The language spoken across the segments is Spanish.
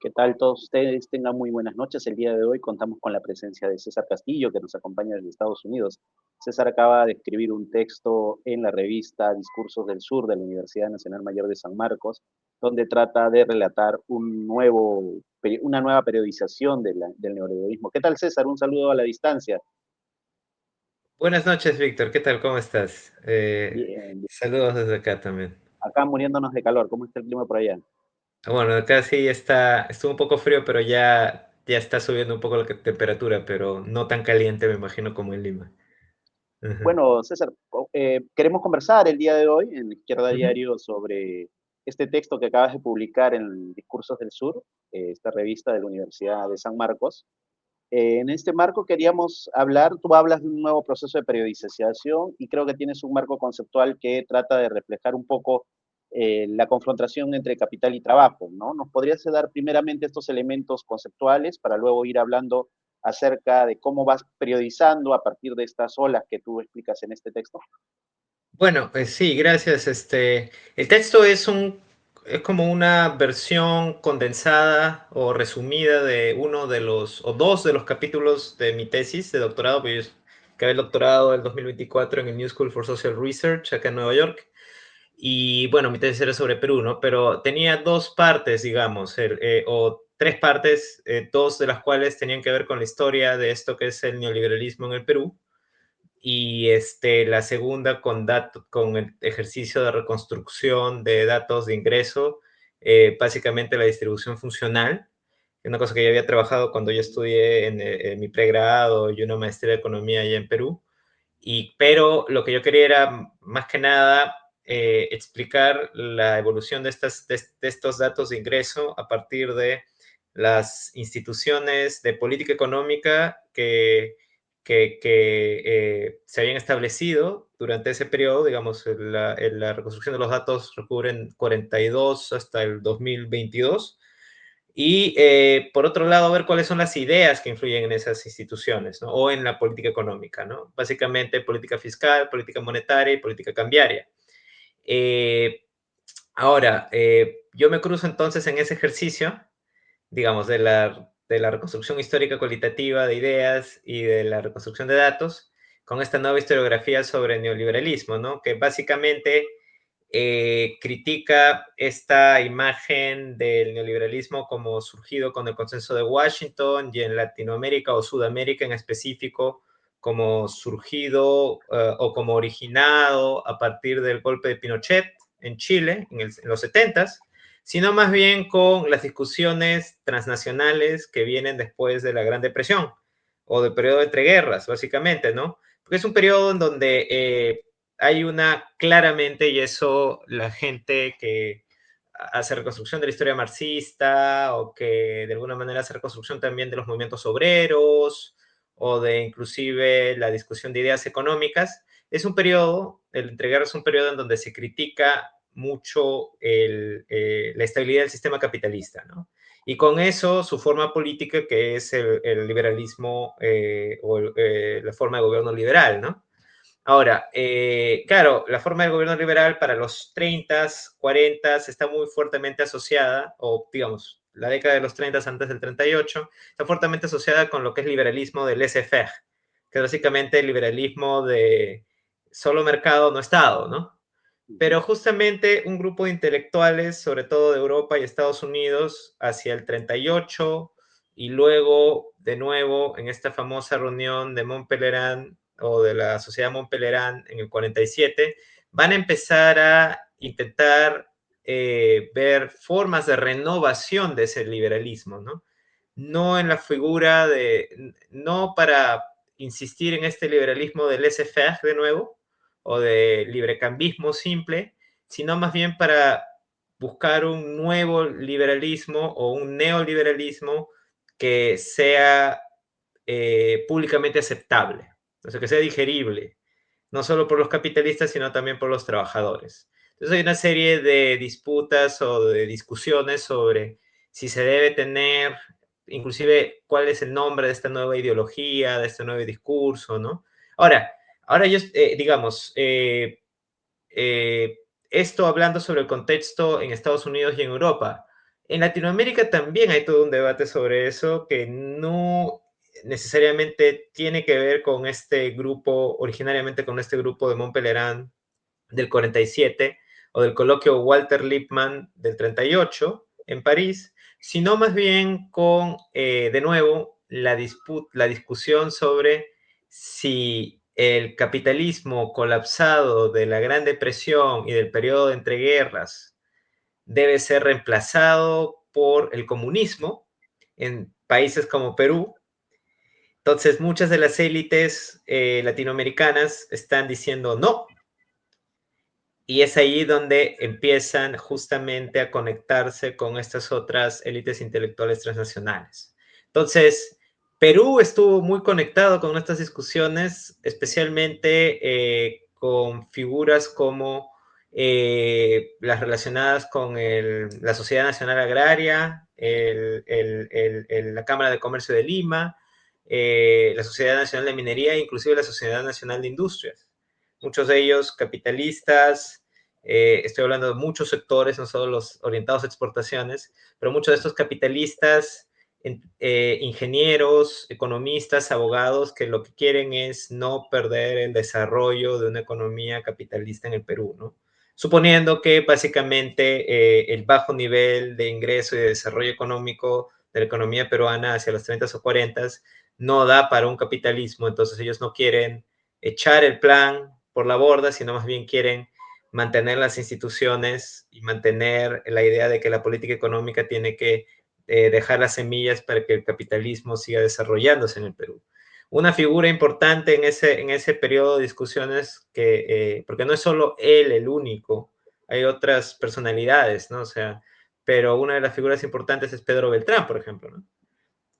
¿Qué tal todos ustedes? Tengan muy buenas noches. El día de hoy contamos con la presencia de César Castillo, que nos acompaña desde Estados Unidos. César acaba de escribir un texto en la revista Discursos del Sur de la Universidad Nacional Mayor de San Marcos, donde trata de relatar una nueva periodización del neoliberalismo. ¿Qué tal, César? Un saludo a la distancia. Buenas noches, Víctor. ¿Qué tal? ¿Cómo estás? Bien, bien. Saludos desde acá también. Acá muriéndonos de calor. ¿Cómo está el clima por allá? Bueno, acá sí estuvo un poco frío, pero ya está subiendo un poco la temperatura, pero no tan caliente, me imagino, como en Lima. Ujú, Bueno, César, queremos conversar el día de hoy en Izquierda ujú. Diario sobre este texto que acabas de publicar en Discursos del Sur, esta revista de la Universidad de San Marcos. En este marco queríamos hablar, tú hablas de un nuevo proceso de periodización y creo que tienes un marco conceptual que trata de reflejar un poco la confrontación entre capital y trabajo, ¿no? ¿Nos podrías dar primeramente estos elementos conceptuales para luego ir hablando acerca de cómo vas periodizando a partir de estas olas que tú explicas en este texto? Bueno, sí, gracias. El texto es como una versión condensada o resumida de uno de o dos de los capítulos de mi tesis de doctorado, porque yo acabé el doctorado en 2024 en el New School for Social Research acá en Nueva York. Y bueno, mi tesis era sobre Perú, ¿no? Pero tenía dos partes, digamos, o tres partes, dos de las cuales tenían que ver con la historia de esto que es el neoliberalismo en el Perú, y la segunda con el ejercicio de reconstrucción de datos de ingreso, básicamente la distribución funcional, una cosa que yo había trabajado cuando yo estudié en mi pregrado y una maestría de economía allá en Perú. Pero lo que yo quería era, más que nada, explicar la evolución de estos datos de ingreso a partir de las instituciones de política económica que se habían establecido durante ese periodo. Digamos, la reconstrucción de los datos recubren 42 hasta el 2022. Y por otro lado, ver cuáles son las ideas que influyen en esas instituciones, ¿no? O en la política económica, ¿no? Básicamente política fiscal, política monetaria y política cambiaria. Eh, yo me cruzo entonces en ese ejercicio, digamos, de la reconstrucción histórica cualitativa de ideas y de la reconstrucción de datos, con esta nueva historiografía sobre el neoliberalismo, ¿no? Que básicamente critica esta imagen del neoliberalismo como surgido con el consenso de Washington, y en Latinoamérica o Sudamérica en específico como surgido o como originado a partir del golpe de Pinochet en Chile en los 70s, sino más bien con las discusiones transnacionales que vienen después de la Gran Depresión o del periodo de entreguerras, básicamente, ¿no? Porque es un periodo en donde hay claramente, y eso la gente que hace reconstrucción de la historia marxista o que de alguna manera hace reconstrucción también de los movimientos obreros o de inclusive la discusión de ideas económicas, es un periodo, el entregar es un periodo en donde se critica mucho la estabilidad del sistema capitalista, ¿no? Y con eso su forma política, que es el liberalismo la forma de gobierno liberal, ¿no? Ahora, claro, la forma del gobierno liberal para los 30s, 40s está muy fuertemente asociada, o digamos, la década de los 30 antes del 38, está fuertemente asociada con lo que es liberalismo del laissez-faire, que es básicamente el liberalismo de solo mercado, no Estado, ¿no? Ujú. Pero justamente un grupo de intelectuales, sobre todo de Europa y Estados Unidos, hacia el 38, y luego de nuevo en esta famosa reunión de Mont Pelerin o de la Sociedad Mont Pelerin en el 47, van a empezar a intentar ver formas de renovación de ese liberalismo, ¿no? No en la figura no para insistir en este liberalismo del laissez-faire de nuevo, o de librecambismo simple, sino más bien para buscar un nuevo liberalismo o un neoliberalismo que sea públicamente aceptable, o sea, que sea digerible, no solo por los capitalistas, sino también por los trabajadores. Entonces hay una serie de disputas o de discusiones sobre si se debe tener, inclusive, cuál es el nombre de esta nueva ideología, de este nuevo discurso, ¿no? Ahora, digamos, eh, esto hablando sobre el contexto en Estados Unidos y en Europa. En Latinoamérica también hay todo un debate sobre eso que no necesariamente tiene que ver con este grupo, originariamente con este grupo de Montpellier del 47 o del coloquio Walter Lippmann del 38 en París, sino más bien con, de nuevo, la discusión sobre si el capitalismo colapsado de la Gran Depresión y del periodo de entreguerras debe ser reemplazado por el comunismo en países como Perú. Entonces, muchas de las élites latinoamericanas están diciendo no, y es ahí donde empiezan justamente a conectarse con estas otras élites intelectuales transnacionales. Entonces, Perú estuvo muy conectado con estas discusiones, especialmente con figuras como las relacionadas con la Sociedad Nacional Agraria, la Cámara de Comercio de Lima, la Sociedad Nacional de Minería e inclusive la Sociedad Nacional de Industrias. Muchos de ellos capitalistas, estoy hablando de muchos sectores, no solo los orientados a exportaciones, pero muchos de estos capitalistas, ingenieros, economistas, abogados, que lo que quieren es no perder el desarrollo de una economía capitalista en el Perú, ¿no? Suponiendo que básicamente el bajo nivel de ingreso y de desarrollo económico de la economía peruana hacia los 30 o 40 no da para un capitalismo, entonces ellos no quieren echar el plan por la borda, sino más bien quieren mantener las instituciones y mantener la idea de que la política económica tiene que dejar las semillas para que el capitalismo siga desarrollándose en el Perú. Una figura importante en ese periodo de discusiones, porque no es solo él el único, hay otras personalidades, ¿no? O sea, pero una de las figuras importantes es Pedro Beltrán, por ejemplo, ¿no?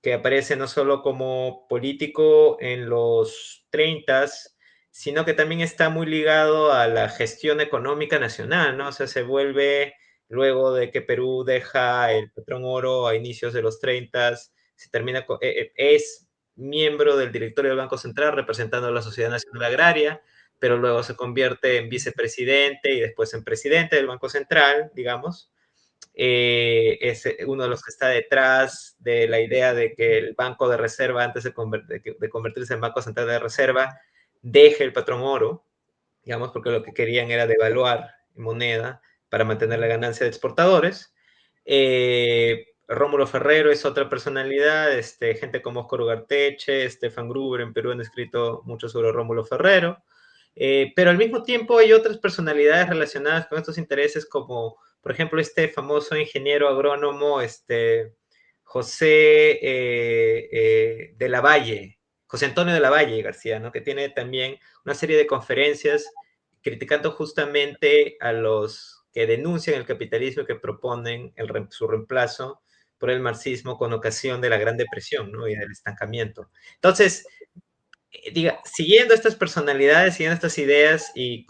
Que aparece no solo como político en los 30, sino que también está muy ligado a la gestión económica nacional, ¿no? O sea, se vuelve, luego de que Perú deja el patrón oro a inicios de los 30, se termina, es miembro del directorio del Banco Central representando a la Sociedad Nacional Agraria, pero luego se convierte en vicepresidente y después en presidente del Banco Central, digamos. Es uno de los que está detrás de la idea de que el Banco de Reserva, antes de convertirse en Banco Central de Reserva, deje el patrón oro, digamos, porque lo que querían era devaluar moneda para mantener la ganancia de exportadores. Rómulo Ferrero es otra personalidad, gente como Oscar Ugarteche, Stefan Gruber en Perú han escrito mucho sobre Rómulo Ferrero, pero al mismo tiempo hay otras personalidades relacionadas con estos intereses como, por ejemplo, este famoso ingeniero agrónomo, José de la Valle, José Antonio de la Valle García, ¿no? Que tiene también una serie de conferencias criticando justamente a los que denuncian el capitalismo y que proponen su reemplazo por el marxismo con ocasión de la Gran Depresión, ¿no? Y del estancamiento. Entonces, siguiendo estas personalidades, siguiendo estas ideas y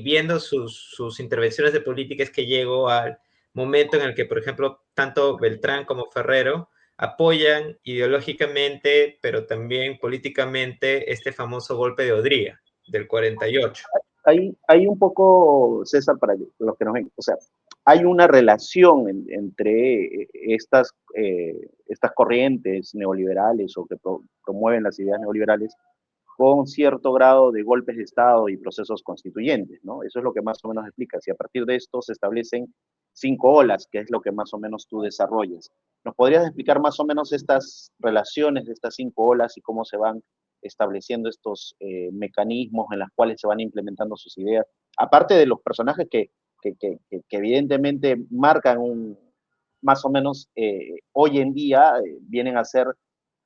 viendo sus intervenciones de política, es que llego al momento en el que, por ejemplo, tanto Beltrán como Ferrero apoyan ideológicamente, pero también políticamente, este famoso golpe de Odría del 48. Hay un poco, César, para los que nos ven, o sea, hay una relación entre estas corrientes neoliberales o que promueven las ideas neoliberales con cierto grado de golpes de Estado y procesos constituyentes, ¿no? Eso es lo que más o menos explica. Si a partir de esto se establecen 5 olas, que es lo que más o menos tú desarrollas. ¿Nos podrías explicar más o menos estas relaciones de estas 5 olas y cómo se van estableciendo estos mecanismos en los cuales se van implementando sus ideas? Aparte de los personajes que evidentemente marcan más o menos hoy en día vienen a ser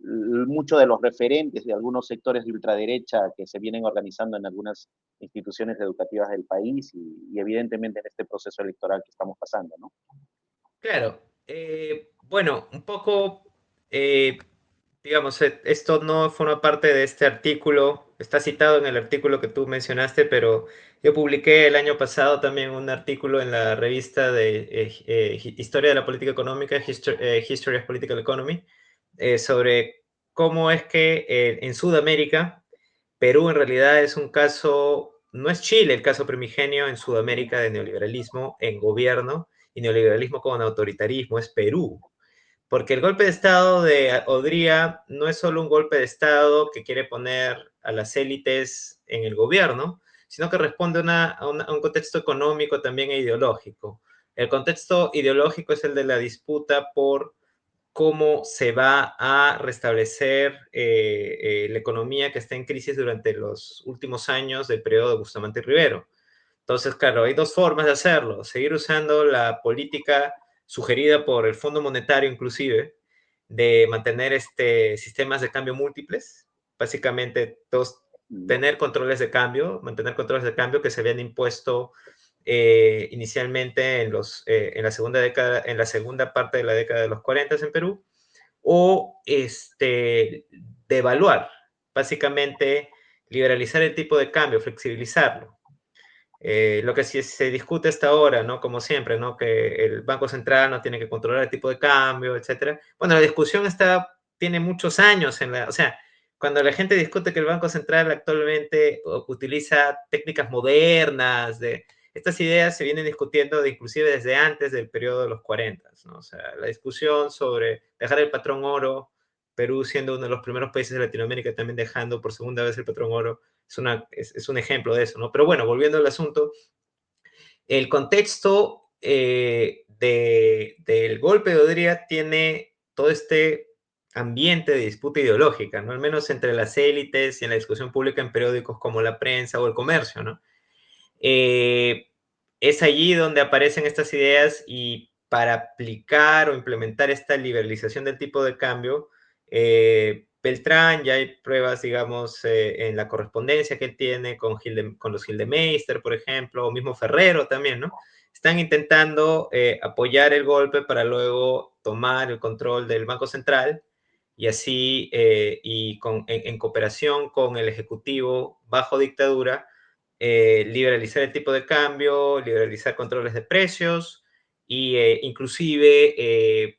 muchos de los referentes de algunos sectores de ultraderecha que se vienen organizando en algunas instituciones educativas del país y evidentemente en este proceso electoral que estamos pasando, ¿no? Claro, bueno, un poco, eh, digamos, esto no forma parte de este artículo, está citado en el artículo que tú mencionaste, pero yo publiqué el año pasado también un artículo en la revista de Historia de la Política Económica, History of Political Economy, sobre cómo es que en Sudamérica, Perú en realidad es un caso, no es Chile el caso primigenio en Sudamérica de neoliberalismo en gobierno, y neoliberalismo con autoritarismo es Perú. Porque el golpe de Estado de Odría no es solo un golpe de Estado que quiere poner a las élites en el gobierno, sino que responde a un contexto económico también e ideológico. El contexto ideológico es el de la disputa por cómo se va a restablecer la economía que está en crisis durante los últimos años del periodo de Bustamante y Rivero. Entonces, claro, hay dos formas de hacerlo. Seguir usando la política sugerida por el Fondo Monetario, inclusive, de mantener sistemas de cambio múltiples, básicamente tener controles de cambio, mantener controles de cambio que se habían impuesto inicialmente en la segunda década, en la segunda parte de la década de los 40 en Perú, o devaluar, básicamente liberalizar el tipo de cambio, flexibilizarlo. Lo que sí se discute hasta ahora, ¿no? Como siempre, ¿no? Que el Banco Central no tiene que controlar el tipo de cambio, etcétera. Bueno, la discusión tiene muchos años o sea, cuando la gente discute que el Banco Central actualmente utiliza técnicas modernas, estas ideas se vienen discutiendo inclusive desde antes del periodo de los 40, ¿no? O sea, la discusión sobre dejar el patrón oro, Perú siendo uno de los primeros países de Latinoamérica también dejando por segunda vez el patrón oro, es un ejemplo de eso, ¿no? Pero bueno, volviendo al asunto, el contexto del golpe de Odría tiene todo este ambiente de disputa ideológica, ¿no? Al menos entre las élites y en la discusión pública en periódicos como La Prensa o El Comercio, ¿no? Es allí donde aparecen estas ideas y para aplicar o implementar esta liberalización del tipo de cambio, Beltrán, ya hay pruebas, digamos, en la correspondencia que él tiene con los Gildemeister, por ejemplo, o mismo Ferrero también, ¿no? Están intentando apoyar el golpe para luego tomar el control del Banco Central y así, en cooperación con el Ejecutivo bajo dictadura, liberalizar el tipo de cambio, liberalizar controles de precios y inclusive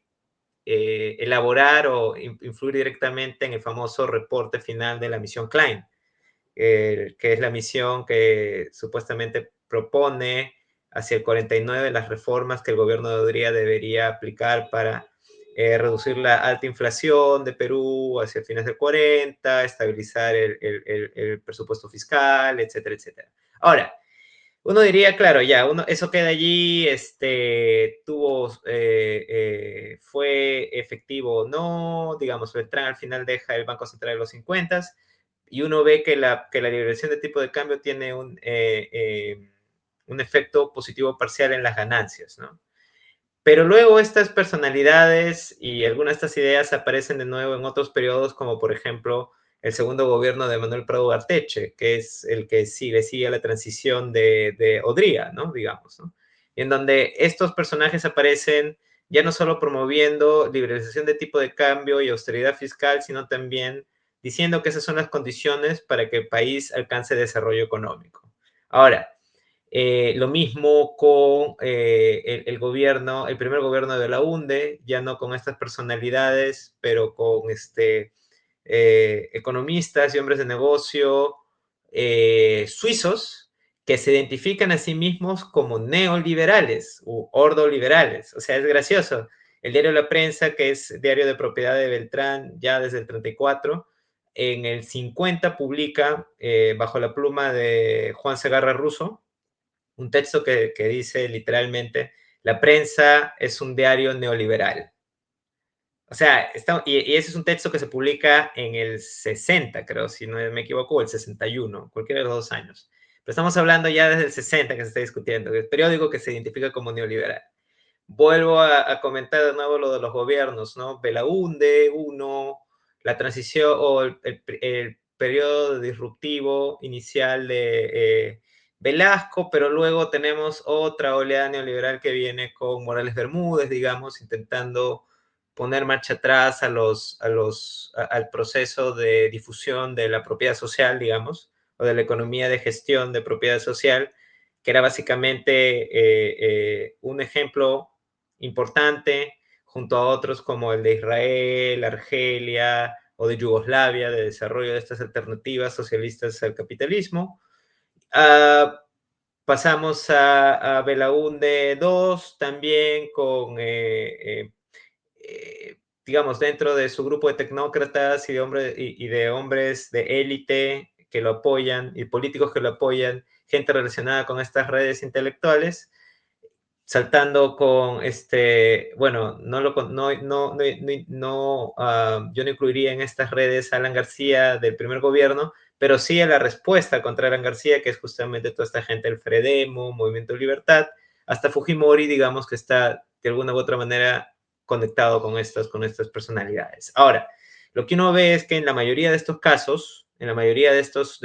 elaborar o influir directamente en el famoso reporte final de la misión Klein, que es la misión que supuestamente propone hacia el 49 las reformas que el gobierno de Odría debería aplicar para reducir la alta inflación de Perú hacia fines del 40, estabilizar el presupuesto fiscal, etcétera, etcétera. Ahora, uno diría, claro, ya, eso queda allí, fue efectivo o no, digamos, Beltrán al final deja el Banco Central de los 50 y uno ve que la liberación de tipo de cambio tiene un efecto positivo parcial en las ganancias, ¿no? Pero luego estas personalidades y algunas de estas ideas aparecen de nuevo en otros periodos, como por ejemplo el segundo gobierno de Manuel Prado Arteche, que es el que sigue a la transición de Odría, ¿no? Digamos, ¿no? Y en donde estos personajes aparecen ya no solo promoviendo liberalización de tipo de cambio y austeridad fiscal, sino también diciendo que esas son las condiciones para que el país alcance desarrollo económico. Ahora, lo mismo con el gobierno, el primer gobierno de la UNDE, ya no con estas personalidades, pero con economistas y hombres de negocio suizos que se identifican a sí mismos como neoliberales u ordoliberales. O sea, es gracioso. El diario La Prensa, que es diario de propiedad de Beltrán ya desde el 34, en el 50 publica, bajo la pluma de Juan Segarra Russo, un texto que dice literalmente, la prensa es un diario neoliberal. O sea, y ese es un texto que se publica en el 60, creo, si no me equivoco, o el 61, cualquiera de los 2 años. Pero estamos hablando ya desde el 60 que se está discutiendo, el periódico que se identifica como neoliberal. Vuelvo a comentar de nuevo lo de los gobiernos, ¿no? Belaunde, uno, la transición o el periodo disruptivo inicial de Velasco, pero luego tenemos otra oleada neoliberal que viene con Morales Bermúdez, digamos, intentando poner marcha atrás al proceso de difusión de la propiedad social, digamos, o de la economía de gestión de propiedad social, que era básicamente un ejemplo importante junto a otros como el de Israel, Argelia o de Yugoslavia, de desarrollo de estas alternativas socialistas al capitalismo. pasamos a Belaúnde II, también con, digamos, dentro de su grupo de tecnócratas y de hombres de élite que lo apoyan y políticos que lo apoyan, gente relacionada con estas redes intelectuales, saltando con bueno, yo no incluiría en estas redes a Alan García del primer gobierno, pero sí a la respuesta contra Alan García, que es justamente toda esta gente, el Fredemo, Movimiento de Libertad, hasta Fujimori, digamos que está de alguna u otra manera conectado con estas personalidades. Ahora, lo que uno ve es que en la mayoría de estos casos, en la mayoría de estos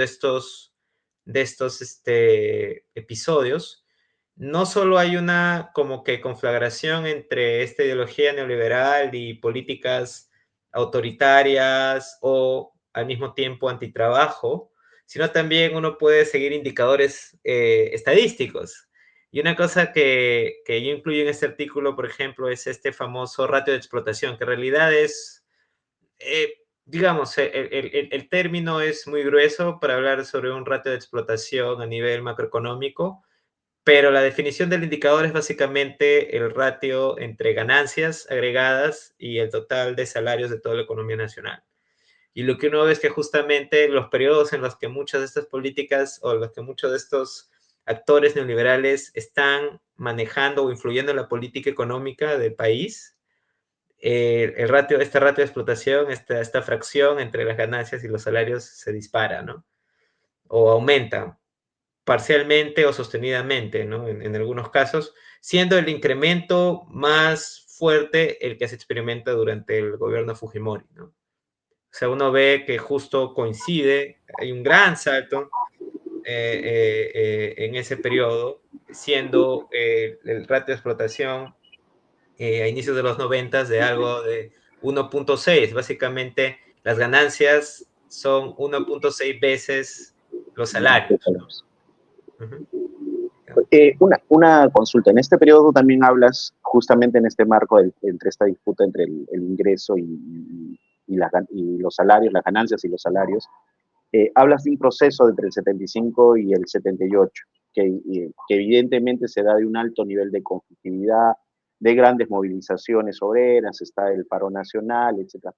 episodios, no solo hay una como que conflagración entre esta ideología neoliberal y políticas autoritarias o al mismo tiempo antitrabajo, sino también uno puede seguir indicadores estadísticos. Y una cosa que yo incluyo en este artículo, por ejemplo, es este famoso ratio de explotación, que en realidad es, digamos, el término es muy grueso para hablar sobre un ratio de explotación a nivel macroeconómico, pero la definición del indicador es básicamente el ratio entre ganancias agregadas y el total de salarios de toda la economía nacional. Y lo que uno ve es que justamente los periodos en los que muchas de estas políticas o los que muchos de estos actores neoliberales están manejando o influyendo en la política económica del país, este ratio de explotación, esta fracción entre las ganancias y los salarios se dispara, ¿no? O aumenta parcialmente o sostenidamente, ¿no? En algunos casos, siendo el incremento más fuerte el que se experimenta durante el gobierno Fujimori, ¿no? O sea, uno ve que justo coincide, hay un gran salto en ese periodo, siendo el ratio de explotación a inicios de los 90 de algo de 1.6. Básicamente, las ganancias son 1.6 veces los salarios, ¿no? Uh -huh. Una consulta. En este periodo también hablas justamente en este marco entre esta disputa entre el ingreso y los salarios, las ganancias y los salarios. Hablas de un proceso entre el 75 y el 78, que evidentemente se da de un alto nivel de conflictividad, de grandes movilizaciones obreras, está el paro nacional, etc.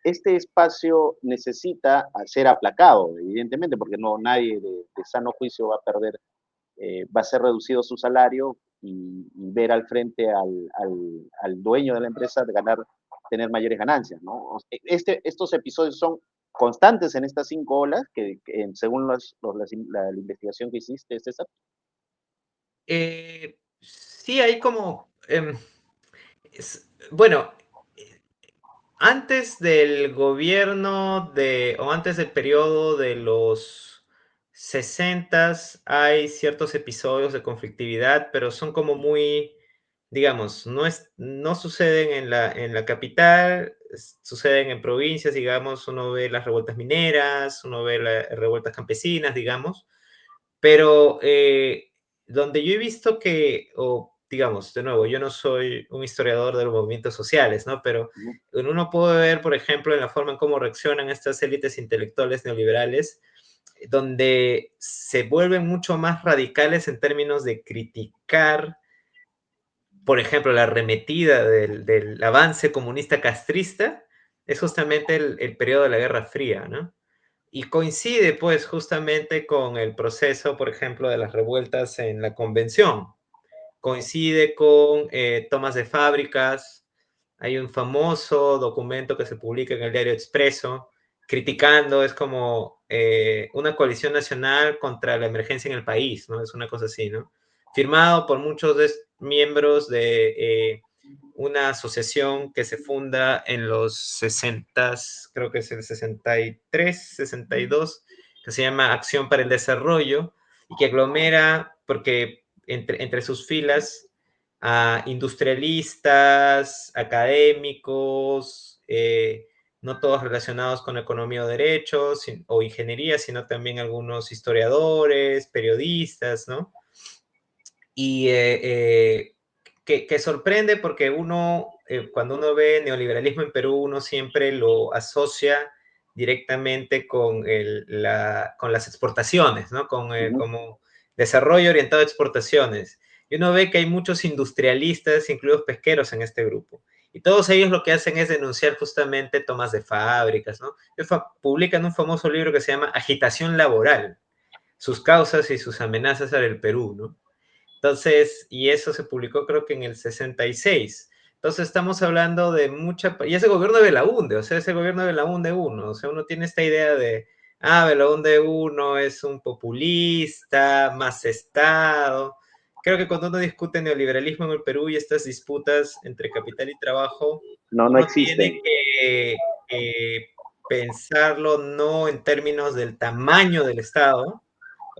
Este espacio necesita ser aplacado, evidentemente, porque no nadie de sano juicio va a perder, va a ser reducido su salario y ver al frente al dueño de la empresa de tener mayores ganancias, ¿no? Estos episodios son constantes en estas 5 olas, según la investigación que hiciste, César. Sí, hay como, bueno, antes del gobierno o antes del periodo de los 60 hay ciertos episodios de conflictividad, pero son como muy, digamos, no suceden en la capital, suceden en provincias, digamos, uno ve las revueltas mineras, uno ve las revueltas campesinas, digamos, pero donde yo he visto que, o digamos, de nuevo, yo no soy un historiador de los movimientos sociales, ¿no? Pero uno puede ver, por ejemplo, en la forma en cómo reaccionan estas élites intelectuales neoliberales, donde se vuelven mucho más radicales en términos de criticar, por ejemplo, la arremetida del avance comunista castrista, es justamente el periodo de la Guerra Fría, ¿no? Y coincide pues justamente con el proceso, por ejemplo, de las revueltas en la convención. Coincide con tomas de fábricas. Hay un famoso documento que se publica en el diario Expreso criticando, es como una coalición nacional contra la emergencia en el país, ¿no? Es una cosa así, ¿no? Firmado por muchos miembros de una asociación que se funda en los 60, creo que es el 63, 62, que se llama Acción para el Desarrollo, y que aglomera, porque entre sus filas, a industrialistas, académicos, no todos relacionados con economía o derechos o ingeniería, sino también algunos historiadores, periodistas, ¿no? Y que sorprende porque cuando uno ve neoliberalismo en Perú, uno siempre lo asocia directamente con las exportaciones, ¿no? Como desarrollo orientado a exportaciones. Y uno ve que hay muchos industrialistas, incluidos pesqueros, en este grupo. Y todos ellos lo que hacen es denunciar justamente tomas de fábricas, ¿no? Publican un famoso libro que se llama Agitación Laboral, sus causas y sus amenazas para el Perú, ¿no? Entonces, y eso se publicó creo que en el 66. Entonces estamos hablando de mucha... Y ese gobierno de Belaúnde, o sea, ese gobierno de Belaúnde uno, o sea, uno tiene esta idea de, Belaúnde uno es un populista, más Estado. Creo que cuando uno discute neoliberalismo en el Perú y estas disputas entre capital y trabajo, No, no uno tiene existen. que pensarlo no en términos del tamaño del Estado,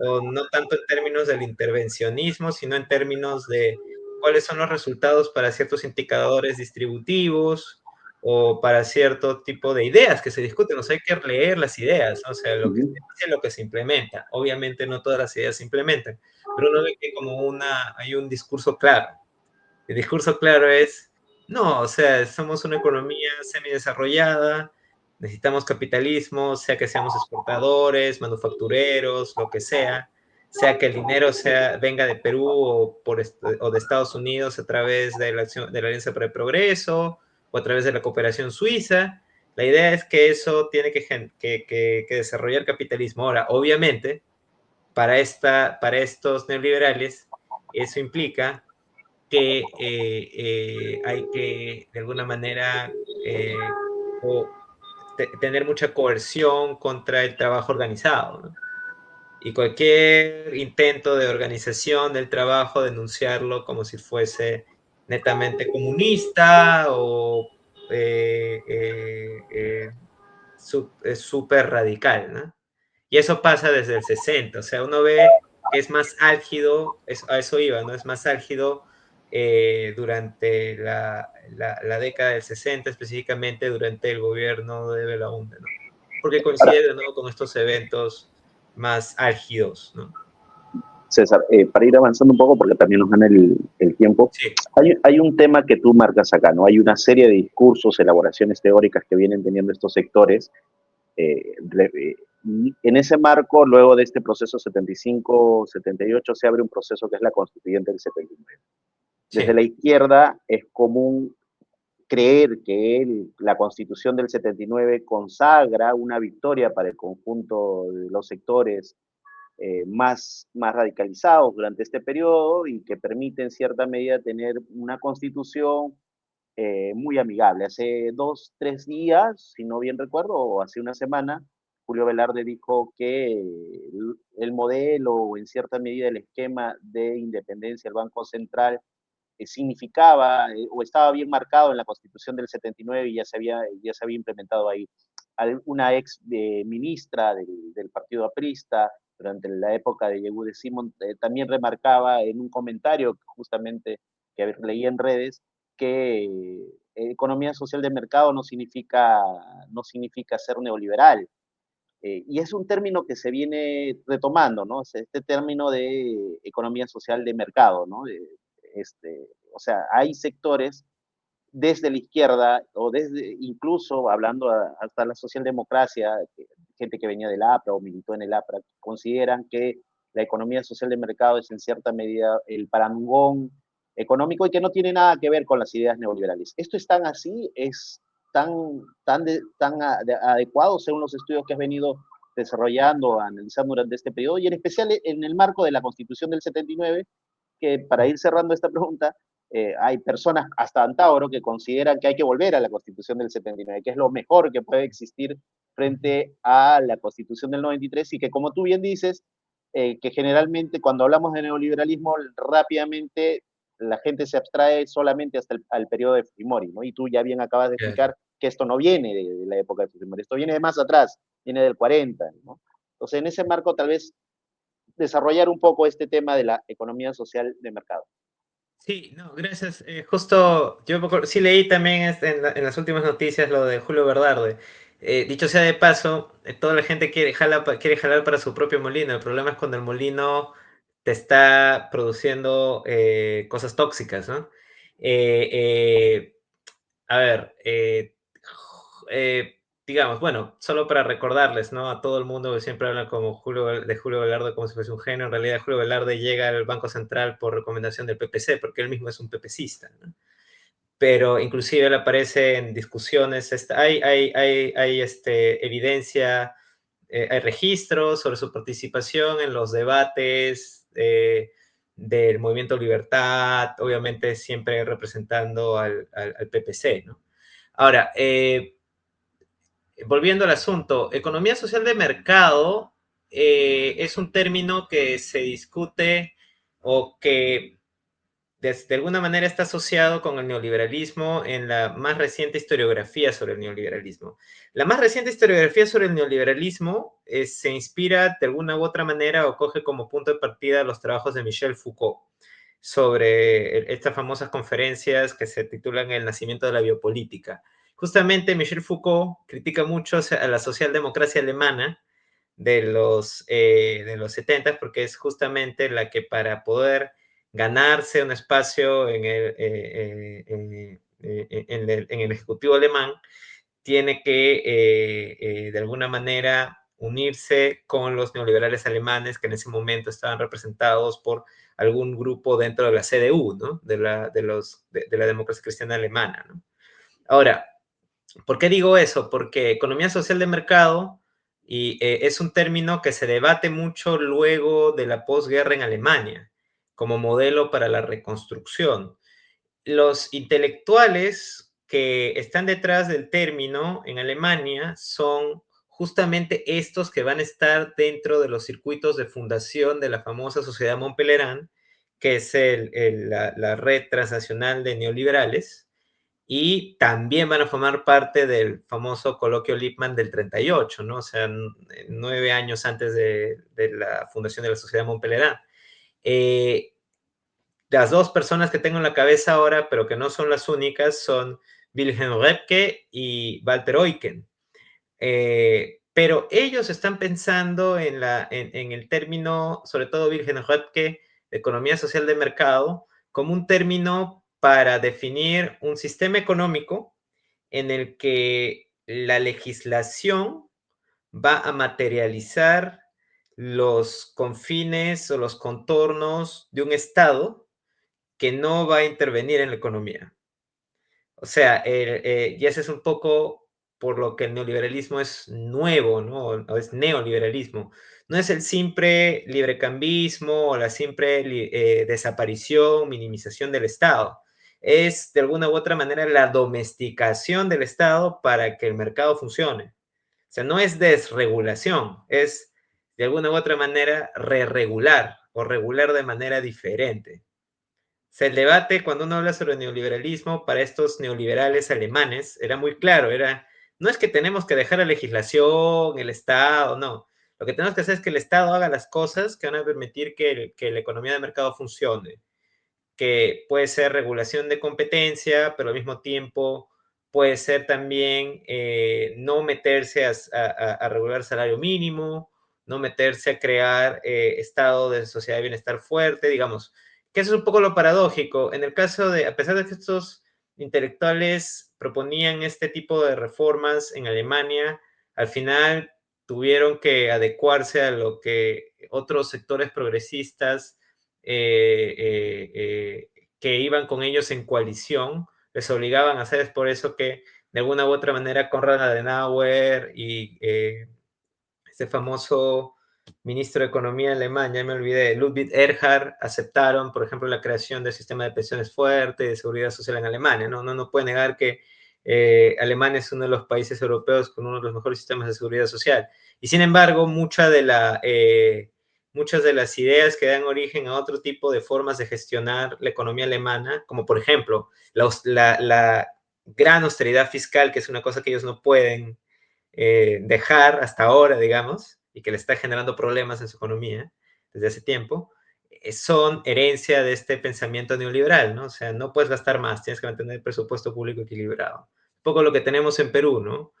o no tanto en términos del intervencionismo, sino en términos de cuáles son los resultados para ciertos indicadores distributivos o para cierto tipo de ideas que se discuten. O sea, hay que leer las ideas, ¿no? O sea, lo que se Ujú. dice, lo que se implementa. Obviamente no todas las ideas se implementan, pero uno ve que hay un discurso claro. El discurso claro es, no, o sea, somos una economía semidesarrollada, necesitamos capitalismo, sea que seamos exportadores, manufactureros, lo que sea que el dinero venga de Perú o de Estados Unidos a través de de la Alianza para el Progreso o a través de la cooperación suiza. La idea es que eso tiene que desarrollar capitalismo. Ahora, obviamente, para estos neoliberales, eso implica que hay que, de alguna manera, o tener mucha coerción contra el trabajo organizado, ¿no? Y cualquier intento de organización del trabajo, denunciarlo como si fuese netamente comunista o súper radical, ¿no? Y eso pasa desde el 60, o sea, uno ve que es más álgido, a eso iba, ¿no? Es más álgido durante la década del 60, específicamente durante el gobierno de Belaúnde, ¿no? Porque Ahora, coincide de nuevo con estos eventos más álgidos, ¿no? César, para ir avanzando un poco, porque también nos gana el tiempo, Sí, hay un tema que tú marcas acá, ¿no? Hay una serie de discursos, elaboraciones teóricas que vienen teniendo estos sectores. Y en ese marco, luego de este proceso 75-78, se abre un proceso que es la constituyente del 79. Desde sí, la izquierda es común creer que la constitución del 79 consagra una victoria para el conjunto de los sectores más radicalizados durante este periodo y que permite en cierta medida tener una constitución muy amigable. Hace 2, 3 días, si no bien recuerdo, o hace una semana, Julio Velarde dijo que el modelo o en cierta medida el esquema de independencia del Banco Central significaba o estaba bien marcado en la Constitución del 79 y ya se había implementado ahí. Una ex ministra del partido aprista durante la época de Yehude Simón también remarcaba en un comentario justamente que leí en redes que economía social de mercado no significa ser neoliberal. Y es un término que se viene retomando, ¿no? O sea, este término de economía social de mercado, ¿no? O sea, hay sectores desde la izquierda o desde, incluso hablando hasta la socialdemocracia, gente que venía del APRA o militó en el APRA, consideran que la economía social de mercado es en cierta medida el parangón económico y que no tiene nada que ver con las ideas neoliberales. Esto es tan así, es tan adecuado según los estudios que has venido desarrollando, analizando durante este periodo y en especial en el marco de la Constitución del 79, que para ir cerrando esta pregunta, hay personas hasta Antauro que consideran que hay que volver a la Constitución del 79, que es lo mejor que puede existir frente a la Constitución del 93 y que como tú bien dices, que generalmente cuando hablamos de neoliberalismo rápidamente la gente se abstrae solamente hasta el periodo de Fujimori, ¿no? Y tú ya bien acabas de claro. explicar que esto no viene de la época de Fujimori, esto viene de más atrás, viene del 40, ¿no? Entonces, en ese marco, tal vez desarrollar un poco este tema de la economía social de mercado. Sí, no, gracias. Justo, sí leí también en las últimas noticias lo de Julio Velarde. Dicho sea de paso, toda la gente quiere jalar para su propio molino. El problema es cuando el molino te está produciendo cosas tóxicas, ¿no? Eh, eh, a ver, digamos, bueno, solo para recordarles, ¿no? A todo el mundo que siempre habla como de Julio Velarde como si fuese un genio, en realidad Julio Velarde llega al Banco Central por recomendación del PPC, porque él mismo es un PPCista, ¿no? Pero inclusive él aparece en discusiones, hay evidencia, hay registros sobre su participación en los debates del Movimiento Libertad, obviamente siempre representando al PPC, ¿no? Ahora, volviendo al asunto, economía social de mercado es un término que se discute o que de alguna manera está asociado con el neoliberalismo en la más reciente historiografía sobre el neoliberalismo. La más reciente historiografía sobre el neoliberalismo se inspira de alguna u otra manera o coge como punto de partida los trabajos de Michel Foucault sobre estas famosas conferencias que se titulan El nacimiento de la biopolítica. Justamente Michel Foucault critica mucho a la socialdemocracia alemana de los 70 porque es justamente la que para poder ganarse un espacio en el Ejecutivo alemán tiene que de alguna manera unirse con los neoliberales alemanes que en ese momento estaban representados por algún grupo dentro de la CDU, ¿no? De la democracia cristiana alemana, ¿no? Ahora, ¿por qué digo eso? Porque economía social de mercado es un término que se debate mucho luego de la posguerra en Alemania como modelo para la reconstrucción. Los intelectuales que están detrás del término en Alemania son justamente estos que van a estar dentro de los circuitos de fundación de la famosa Sociedad Montpellerin, que es la red transnacional de neoliberales, y también van a formar parte del famoso coloquio Lippmann del 38, ¿no? O sea, 9 años antes de la fundación de la Sociedad Montpellerin. Eh, las dos personas que tengo en la cabeza ahora, pero que no son las únicas, son Wilhelm Röpke y Walter Eucken. Pero ellos están pensando en el término, sobre todo Wilhelm Röpke, de economía social de mercado, como un término para definir un sistema económico en el que la legislación va a materializar los confines o los contornos de un Estado que no va a intervenir en la economía. O sea, y ese es un poco por lo que el neoliberalismo es nuevo, ¿no? O es neoliberalismo. No es el simple librecambismo o la simple desaparición, minimización del Estado. Es de alguna u otra manera la domesticación del Estado para que el mercado funcione. O sea, no es desregulación, es de alguna u otra manera re-regular o regular de manera diferente. El debate cuando uno habla sobre neoliberalismo para estos neoliberales alemanes era muy claro, no es que tenemos que dejar la legislación, el Estado, no. Lo que tenemos que hacer es que el Estado haga las cosas que van a permitir que la economía de mercado funcione, que puede ser regulación de competencia, pero al mismo tiempo puede ser también no meterse a regular salario mínimo, no meterse a crear estado de sociedad de bienestar fuerte, digamos, que eso es un poco lo paradójico. En el caso de, a pesar de que estos intelectuales proponían este tipo de reformas en Alemania, al final tuvieron que adecuarse a lo que otros sectores progresistas que iban con ellos en coalición les obligaban a hacer. Es por eso que de alguna u otra manera Konrad Adenauer y este famoso ministro de Economía alemán, ya me olvidé, Ludwig Erhard, aceptaron, por ejemplo, la creación del sistema de pensiones fuerte, de seguridad social en Alemania. No puede negar que Alemania es uno de los países europeos con uno de los mejores sistemas de seguridad social. Y sin embargo, muchas de las ideas que dan origen a otro tipo de formas de gestionar la economía alemana, como por ejemplo la gran austeridad fiscal, que es una cosa que ellos no pueden dejar hasta ahora, digamos, y que le está generando problemas en su economía desde hace tiempo, son herencia de este pensamiento neoliberal, ¿no? O sea, no puedes gastar más, tienes que mantener el presupuesto público equilibrado. Un poco lo que tenemos en Perú, ¿no?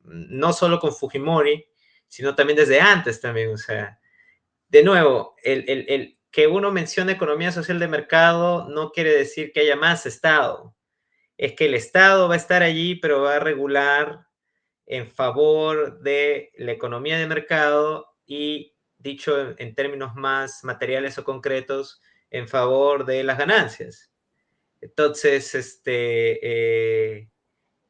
No solo con Fujimori, sino también desde antes también, o sea, de nuevo, el que uno mencione economía social de mercado no quiere decir que haya más Estado, es que el Estado va a estar allí, pero va a regular en favor de la economía de mercado y, dicho en términos más materiales o concretos, en favor de las ganancias. Entonces,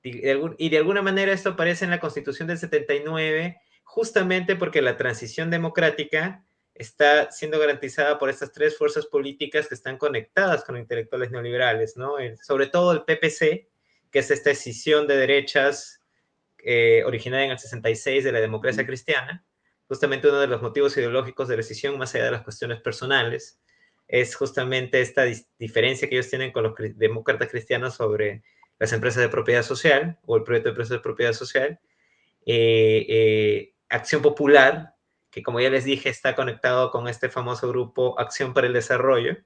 y de alguna manera esto aparece en la Constitución del 79, justamente porque la transición democrática está siendo garantizada por estas tres fuerzas políticas que están conectadas con intelectuales neoliberales, ¿no? Sobre todo el PPC, que es esta escisión de derechas originaria en el 66 de la democracia cristiana. Justamente uno de los motivos ideológicos de la escisión, más allá de las cuestiones personales, es justamente esta diferencia que ellos tienen con los demócratas cristianos sobre las empresas de propiedad social o el proyecto de empresas de propiedad social. Acción Popular, que como ya les dije está conectado con este famoso grupo Acción para el Desarrollo,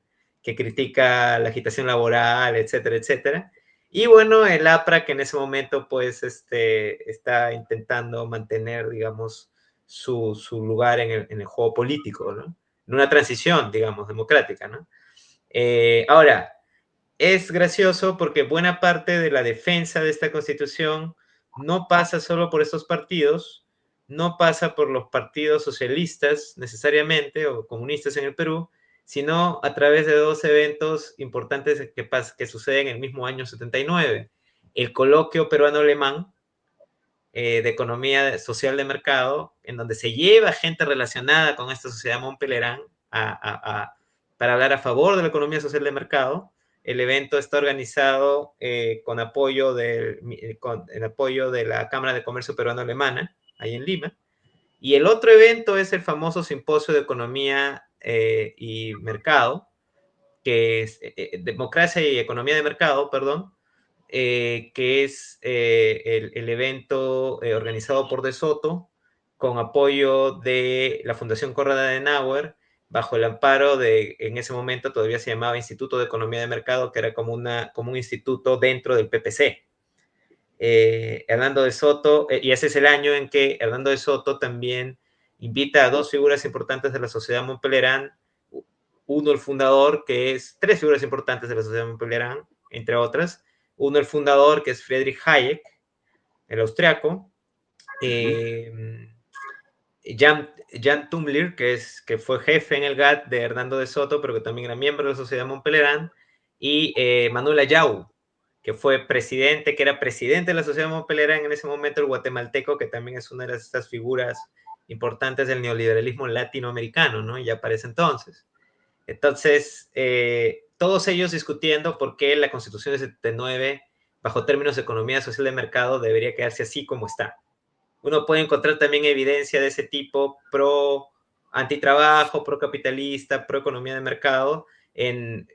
que critica la agitación laboral, etcétera, etcétera. Y bueno, el APRA, que en ese momento pues está intentando mantener, digamos, su lugar en el juego político, ¿no? En una transición, digamos, democrática, ¿no? Ahora, es gracioso porque buena parte de la defensa de esta constitución no pasa solo por estos partidos, no pasa por los partidos socialistas necesariamente o comunistas en el Perú, sino a través de dos eventos importantes que suceden en el mismo año 79. El coloquio peruano-alemán de economía social de mercado, en donde se lleva gente relacionada con esta sociedad Montpelierán para hablar a favor de la economía social de mercado. El evento está organizado con el apoyo de la Cámara de Comercio Peruano-Alemana, ahí en Lima. Y el otro evento es el famoso Simposio de Economía y Mercado, que es Democracia y Economía de Mercado, perdón, que es el evento organizado por De Soto con apoyo de la Fundación Konrad Adenauer, bajo el amparo de, en ese momento todavía se llamaba Instituto de Economía de Mercado, que era como un instituto dentro del PPC. Hernando de Soto, y ese es el año en que Hernando de Soto también invita a dos figuras importantes de la sociedad Montpelierán, uno el fundador, que es tres figuras importantes de la sociedad Montpelierán, entre otras, uno el fundador, que es Friedrich Hayek, el austriaco, Jan Tumlir, que fue jefe en el GATT de Hernando de Soto, pero que también era miembro de la sociedad Montpelierán, y Manuel Ayau, que era presidente de la sociedad Montpelierán en ese momento, el guatemalteco, que también es una de estas figuras importantes del neoliberalismo latinoamericano, ¿no? Ya para ese entonces. Entonces, todos ellos discutiendo por qué la Constitución de 79, bajo términos de economía social de mercado, debería quedarse así como está. Uno puede encontrar también evidencia de ese tipo pro antitrabajo, pro capitalista, pro economía de mercado en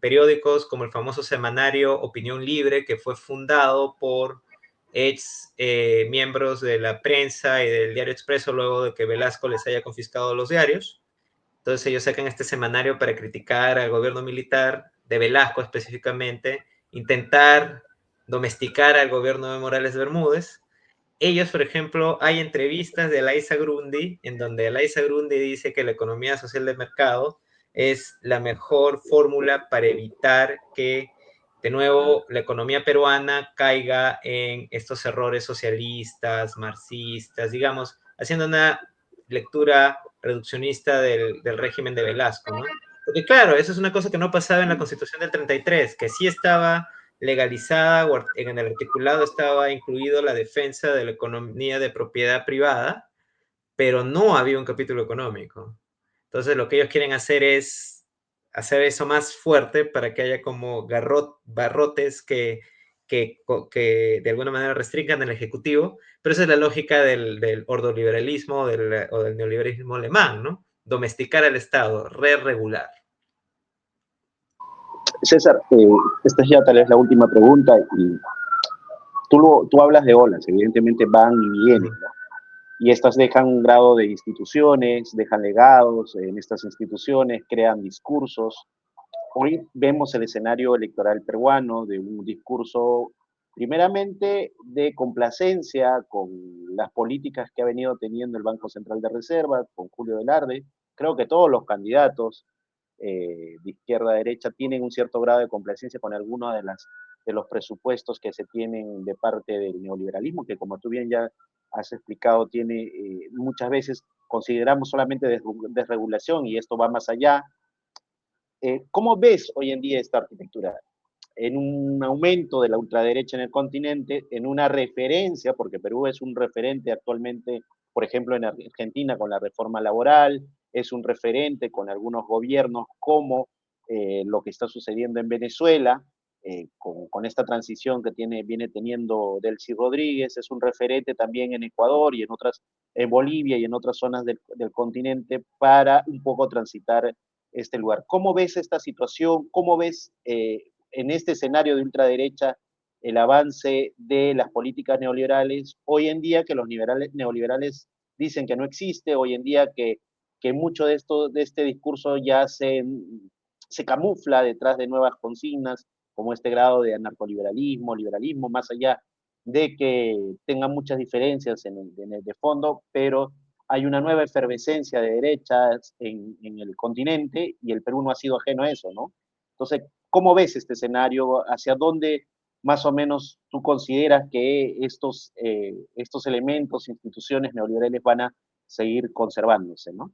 periódicos como el famoso semanario Opinión Libre, que fue fundado por ex miembros de la prensa y del Diario Expreso luego de que Velasco les haya confiscado los diarios. Entonces ellos sacan este semanario para criticar al gobierno militar de Velasco específicamente, intentar domesticar al gobierno de Morales Bermúdez. Ellos, por ejemplo, hay entrevistas de Eliza Grundy, en donde Eliza Grundy dice que la economía social de mercado es la mejor fórmula para evitar que, de nuevo, la economía peruana caiga en estos errores socialistas, marxistas, digamos, haciendo una lectura reduccionista del régimen de Velasco, ¿no? Porque claro, eso es una cosa que no pasaba en la Constitución del 33, que sí estaba legalizada, o en el articulado estaba incluido la defensa de la economía de propiedad privada, pero no había un capítulo económico. Entonces lo que ellos quieren hacer es hacer eso más fuerte para que haya como barrotes que de alguna manera restringan el Ejecutivo, pero esa es la lógica del ordoliberalismo o del neoliberalismo alemán, ¿no? Domesticar al Estado, re-regular. César, esta es ya tal vez la última pregunta y tú hablas de olas, evidentemente van y vienen, ¿no? Y estas dejan un grado de instituciones, dejan legados en estas instituciones, crean discursos. Hoy vemos el escenario electoral peruano de un discurso primeramente de complacencia con las políticas que ha venido teniendo el Banco Central de Reserva, con Julio Velarde. Creo que todos los candidatos de izquierda a derecha tienen un cierto grado de complacencia con algunas de las de los presupuestos que se tienen de parte del neoliberalismo, que como tú bien ya has explicado, tiene muchas veces consideramos solamente desregulación y esto va más allá. ¿Cómo ves hoy en día esta arquitectura? En un aumento de la ultraderecha en el continente, en una referencia, porque Perú es un referente actualmente, por ejemplo, en Argentina con la reforma laboral, es un referente con algunos gobiernos como lo que está sucediendo en Venezuela, con esta transición que viene teniendo Delcy Rodríguez, es un referente también en Ecuador y en otras, en Bolivia y en otras zonas del continente para un poco transitar este lugar. ¿Cómo ves esta situación? ¿Cómo ves en este escenario de ultraderecha el avance de las políticas neoliberales hoy en día que los neoliberales dicen que no existe, hoy en día que mucho de esto, de este discurso ya se camufla detrás de nuevas consignas, como este grado de anarcoliberalismo, liberalismo, más allá de que tengan muchas diferencias de fondo, pero hay una nueva efervescencia de derechas en el continente y el Perú no ha sido ajeno a eso, ¿no? Entonces, ¿cómo ves este escenario? ¿Hacia dónde más o menos tú consideras que estos elementos, instituciones neoliberales van a seguir conservándose, ¿no?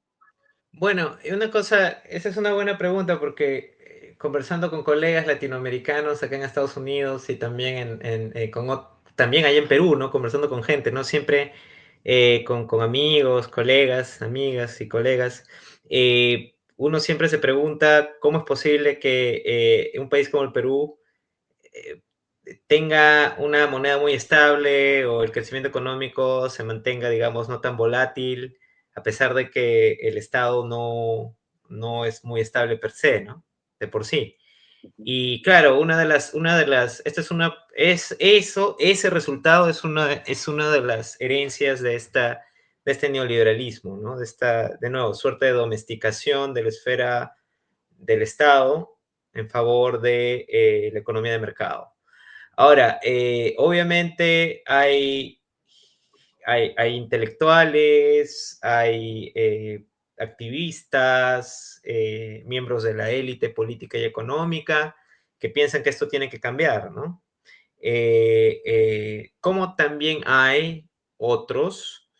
Bueno, una cosa, esa es una buena pregunta porque conversando con colegas latinoamericanos acá en Estados Unidos y también también allá en Perú, ¿no? Conversando con gente, ¿no? Siempre con amigos, colegas, amigas y colegas, uno siempre se pregunta cómo es posible que un país como el Perú eh, tenga una moneda muy estable o el crecimiento económico se mantenga, digamos, no tan volátil, a pesar de que el Estado no es muy estable per se, ¿no? De por sí. Y claro, esta es eso, ese resultado es una de las herencias de este neoliberalismo, ¿no? De nuevo, suerte de domesticación de la esfera del Estado en favor de la economía de mercado. Ahora, obviamente hay intelectuales, hay activistas, miembros de la élite política y económica que piensan que esto tiene que cambiar, ¿no? Como también hay otros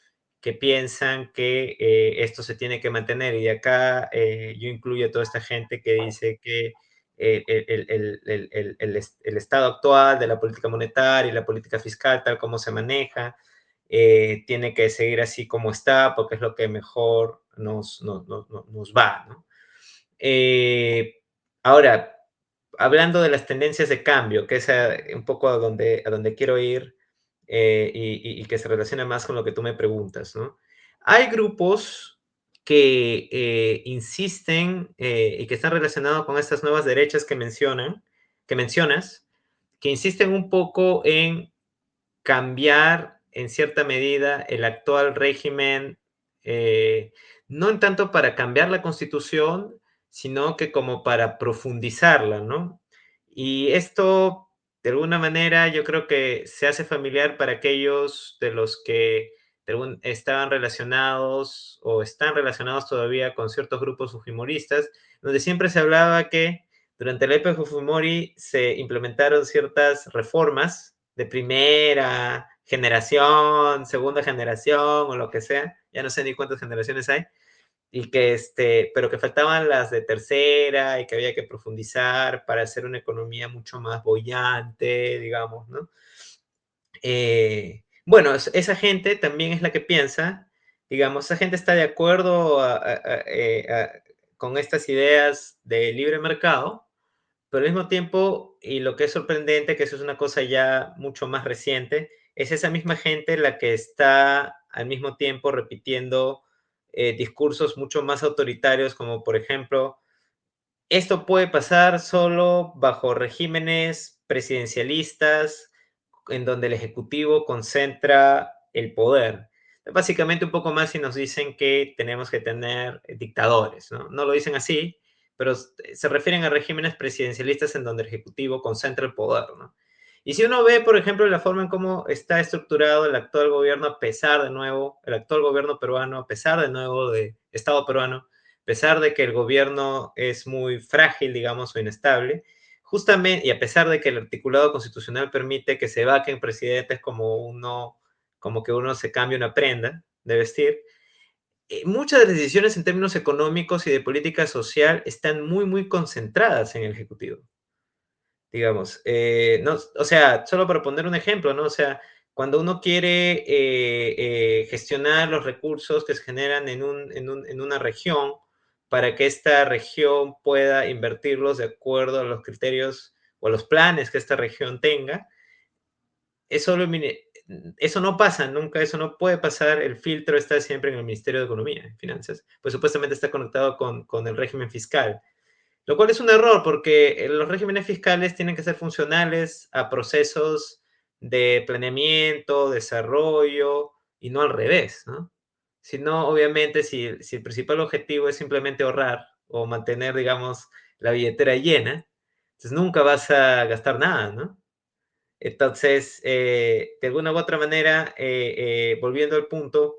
que piensan que esto se tiene que mantener. Y de acá yo incluyo a toda esta gente que dice que el estado actual de la política monetaria y la política fiscal, tal como se maneja, tiene que seguir así como está, porque es lo que mejor nos va, ¿no? Ahora, hablando de las tendencias de cambio, que es un poco a donde quiero ir y que se relaciona más con lo que tú me preguntas, ¿no? Hay grupos que insisten y que están relacionados con estas nuevas derechas que mencionas, que insisten un poco en cambiar en cierta medida el actual régimen, eh, no en tanto para cambiar la constitución, sino que como para profundizarla, ¿no? Y esto, de alguna manera, yo creo que se hace familiar para aquellos de los que estaban relacionados o están relacionados todavía con ciertos grupos fujimoristas, donde siempre se hablaba que durante la época de Fujimori se implementaron ciertas reformas de primera generación, segunda generación o lo que sea, ya no sé ni cuántas generaciones hay, y que pero que faltaban las de tercera y que había que profundizar para hacer una economía mucho más bollante, digamos, ¿no? Bueno, esa gente también es la que piensa, digamos, esa gente está de acuerdo con estas ideas de libre mercado, pero al mismo tiempo, y lo que es sorprendente, que eso es una cosa ya mucho más reciente, es esa misma gente la que está al mismo tiempo repitiendo discursos mucho más autoritarios, como por ejemplo, esto puede pasar solo bajo regímenes presidencialistas en donde el Ejecutivo concentra el poder. Básicamente un poco más si nos dicen que tenemos que tener dictadores, ¿no? No lo dicen así, pero se refieren a regímenes presidencialistas en donde el Ejecutivo concentra el poder, ¿no? Y si uno ve, por ejemplo, la forma en cómo está estructurado el actual gobierno, a pesar de nuevo, el actual gobierno peruano, a pesar de nuevo de Estado peruano, a pesar de que el gobierno es muy frágil, digamos, o inestable, justamente, y a pesar de que el articulado constitucional permite que se vaquen presidentes como que uno se cambie una prenda de vestir, muchas de las decisiones en términos económicos y de política social están muy, muy concentradas en el Ejecutivo, digamos. No, o sea, solo para poner un ejemplo, ¿no? O sea, cuando uno quiere gestionar los recursos que se generan en una región para que esta región pueda invertirlos de acuerdo a los criterios o a los planes que esta región tenga, eso, eso no pasa, nunca, eso no puede pasar, el filtro está siempre en el Ministerio de Economía y Finanzas, pues supuestamente está conectado con el régimen fiscal, lo cual es un error porque los regímenes fiscales tienen que ser funcionales a procesos de planeamiento, desarrollo y no al revés, ¿no? Si no, obviamente, si el principal objetivo es simplemente ahorrar o mantener, digamos, la billetera llena, entonces nunca vas a gastar nada, ¿no? Entonces, de alguna u otra manera, volviendo al punto,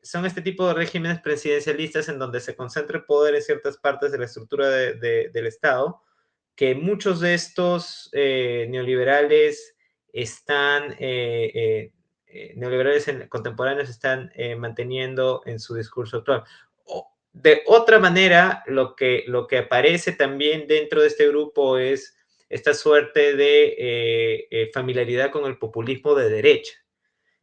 son este tipo de regímenes presidencialistas en donde se concentra el poder en ciertas partes de la estructura del Estado, que muchos de estos neoliberales están, contemporáneos están manteniendo en su discurso actual. De otra manera, lo que aparece también dentro de este grupo es esta suerte de familiaridad con el populismo de derecha.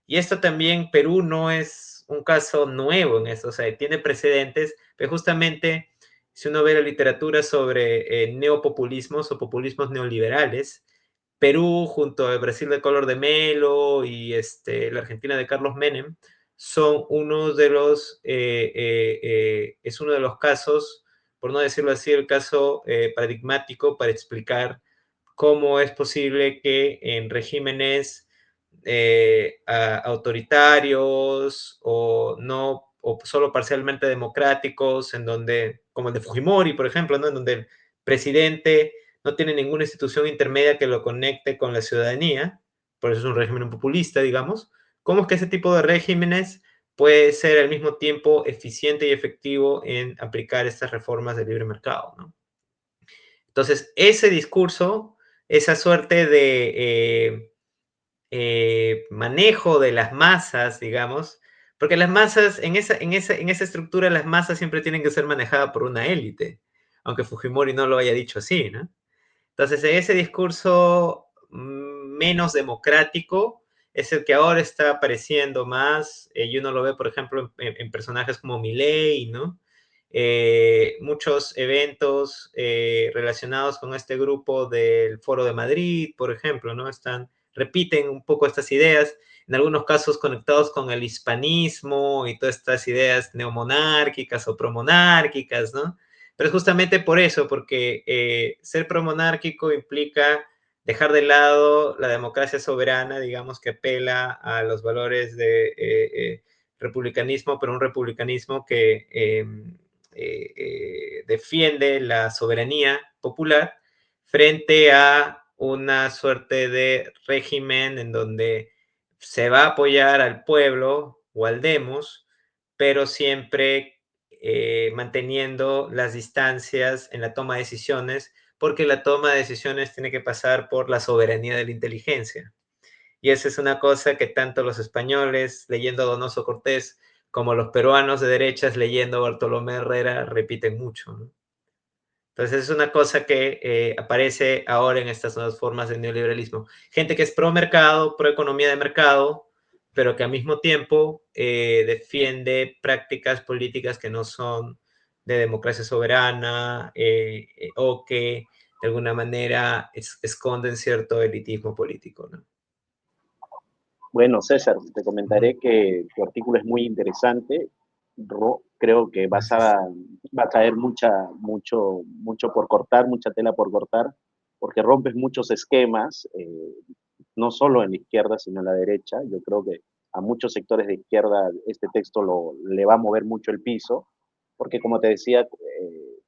Y esto también, Perú no es un caso nuevo en eso, o sea, tiene precedentes, pero justamente si uno ve la literatura sobre neopopulismos o populismos neoliberales, Perú junto al Brasil de Collor de Mello y la Argentina de Carlos Menem son uno de los, es uno de los casos, por no decirlo así, el caso paradigmático para explicar cómo es posible que en regímenes autoritarios o no o solo parcialmente democráticos, en donde, como el de Fujimori, por ejemplo, ¿no? En donde el presidente no tiene ninguna institución intermedia que lo conecte con la ciudadanía, por eso es un régimen populista, digamos. ¿Cómo es que ese tipo de regímenes puede ser al mismo tiempo eficiente y efectivo en aplicar estas reformas del libre mercado, ¿no? Entonces, ese discurso, esa suerte de manejo de las masas, digamos, porque las masas, en esa estructura, las masas siempre tienen que ser manejadas por una élite, aunque Fujimori no lo haya dicho así, ¿no? Entonces, en ese discurso menos democrático es el que ahora está apareciendo más, y uno lo ve, por ejemplo, en personajes como Milei, ¿no? Muchos eventos relacionados con este grupo del Foro de Madrid, por ejemplo, ¿no? Repiten un poco estas ideas, en algunos casos conectados con el hispanismo y todas estas ideas neomonárquicas o promonárquicas, ¿no? Pero es justamente por eso, porque ser promonárquico implica dejar de lado la democracia soberana, digamos, que apela a los valores de republicanismo, pero un republicanismo que defiende la soberanía popular frente a una suerte de régimen en donde se va a apoyar al pueblo o al demos, pero siempre manteniendo las distancias en la toma de decisiones, porque la toma de decisiones tiene que pasar por la soberanía de la inteligencia. Y esa es una cosa que tanto los españoles leyendo a Donoso Cortés como los peruanos de derechas leyendo a Bartolomé Herrera repiten mucho, ¿no? Entonces es una cosa que aparece ahora en estas nuevas formas de neoliberalismo. Gente que es pro mercado, pro economía de mercado, pero que al mismo tiempo defiende prácticas políticas que no son de democracia soberana o que de alguna manera esconden cierto elitismo político, ¿no? Bueno, César, te Uh -huh. comentaré que tu artículo es muy interesante. Creo que Gracias. va a traer mucho por cortar, mucha tela por cortar, porque rompes muchos esquemas, no solo en la izquierda, sino en la derecha. Yo creo que a muchos sectores de izquierda este texto le va a mover mucho el piso, porque como te decía,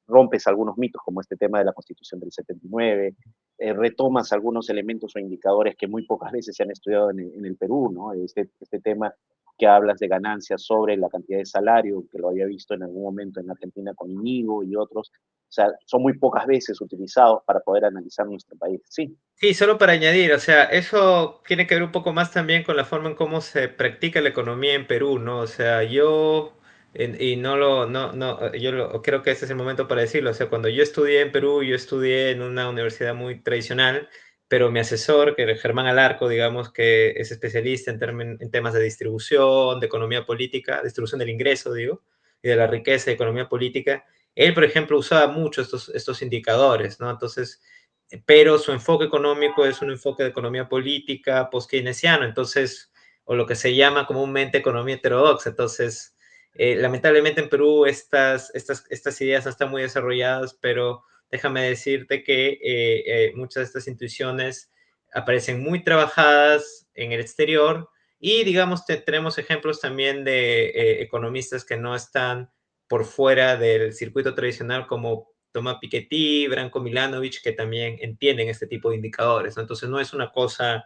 rompes algunos mitos como este tema de la Constitución del 79, retomas algunos elementos o indicadores que muy pocas veces se han estudiado en el Perú, ¿no? Este tema que hablas de ganancias sobre la cantidad de salario, que lo había visto en algún momento en Argentina con Inigo y otros. O sea, son muy pocas veces utilizados para poder analizar nuestro país. Sí, Sí, solo para añadir, o sea, eso tiene que ver un poco más también con la forma en cómo se practica la economía en Perú, ¿no? O sea, y no lo, no, no, creo que este es el momento para decirlo, o sea, cuando yo estudié en Perú, yo estudié en una universidad muy tradicional, pero mi asesor, que era Germán Alarco, digamos, que es especialista en temas de distribución, de economía política, distribución del ingreso, digo, y de la riqueza de economía política, él, por ejemplo, usaba mucho estos indicadores, ¿no? Entonces, pero su enfoque económico es un enfoque de economía política post-keynesiano, entonces, o lo que se llama comúnmente economía heterodoxa. Entonces, lamentablemente en Perú estas ideas no están muy desarrolladas, pero déjame decirte que muchas de estas intuiciones aparecen muy trabajadas en el exterior y, digamos, tenemos ejemplos también de economistas que no están por fuera del circuito tradicional como Tomás Piketty, Branko Milanovic, que también entienden este tipo de indicadores, ¿no? Entonces no es una cosa,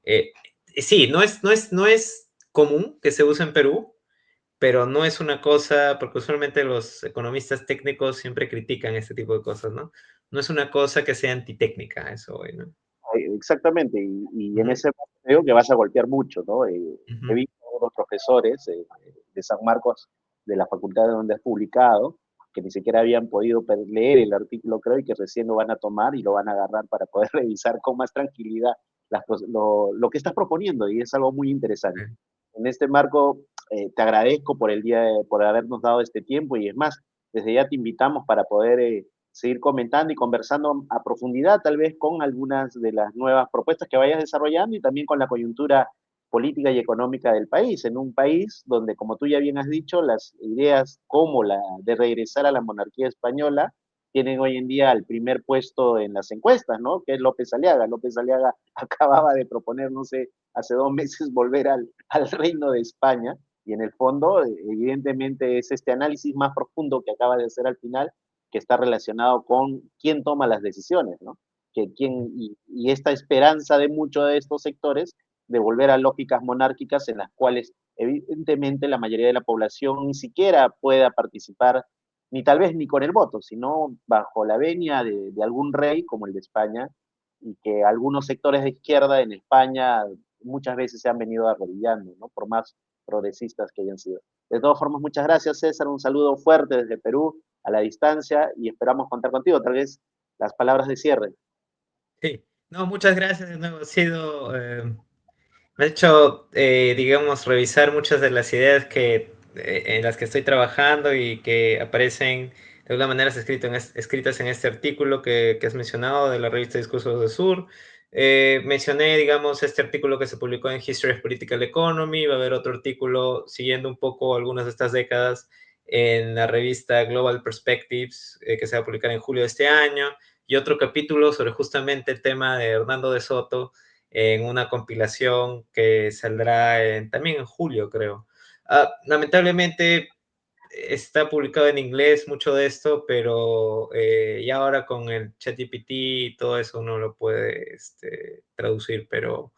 eh, sí, no es común que se use en Perú, pero no es una cosa, porque usualmente los economistas técnicos siempre critican este tipo de cosas, ¿no? No es una cosa que sea antitécnica, eso hoy, ¿no? exactamente. Y Uh en -huh, ese momento creo que vas a golpear mucho, ¿no? uh He -huh, visto a algunos profesores de San Marcos, de la facultad donde has publicado, que ni siquiera habían podido leer el artículo, creo, y que recién lo van a tomar y lo van a agarrar para poder revisar con más tranquilidad lo que estás proponiendo, y es algo muy interesante. En este marco, te agradezco por por habernos dado este tiempo, y es más, desde ya te invitamos para poder seguir comentando y conversando a profundidad, tal vez con algunas de las nuevas propuestas que vayas desarrollando y también con la coyuntura política y económica del país, en un país donde, como tú ya bien has dicho, las ideas como la de regresar a la monarquía española tienen hoy en día el primer puesto en las encuestas, ¿no? Que es López Aliaga. López Aliaga acababa de proponer, no sé, hace 2 meses volver al reino de España, y en el fondo, evidentemente, es este análisis más profundo que acaba de hacer al final, que está relacionado con quién toma las decisiones, ¿no? Y esta esperanza de muchos de estos sectores de volver a lógicas monárquicas en las cuales evidentemente la mayoría de la población ni siquiera pueda participar, ni tal vez ni con el voto, sino bajo la venia de algún rey como el de España, y que algunos sectores de izquierda en España muchas veces se han venido arrodillando, ¿no? Por más progresistas que hayan sido. De todas formas, muchas gracias, César. Un saludo fuerte desde Perú, a la distancia, y esperamos contar contigo. Tal vez las palabras de cierre. sí. No, muchas gracias de nuevo. Ha sido, me ha hecho, digamos, revisar muchas de las ideas en las que estoy trabajando y que aparecen de alguna manera escritas en este artículo que has mencionado de la revista Discursos del Sur. Mencioné, digamos, este artículo que se publicó en History of Political Economy. Va a haber otro artículo siguiendo un poco algunas de estas décadas en la revista Global Perspectives, que se va a publicar en julio de este año. Y otro capítulo sobre justamente el tema de Hernando de Soto en una compilación que saldrá también en julio, creo. Lamentablemente está publicado en inglés mucho de esto, pero ya ahora con el ChatGPT y todo eso uno lo puede traducir, pero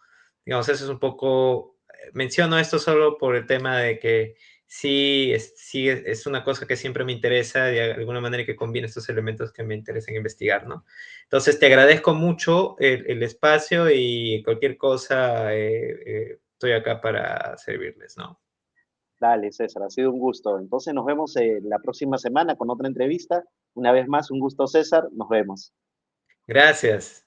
digamos, eso es un poco, menciono esto solo por el tema de que sí es una cosa que siempre me interesa de alguna manera que combina estos elementos que me interesan investigar, ¿no? Entonces, te agradezco mucho el espacio y cualquier cosa, estoy acá para servirles, ¿no? Dale, César, ha sido un gusto. Entonces nos vemos la próxima semana con otra entrevista. Una vez más, un gusto, César. Nos vemos. Gracias.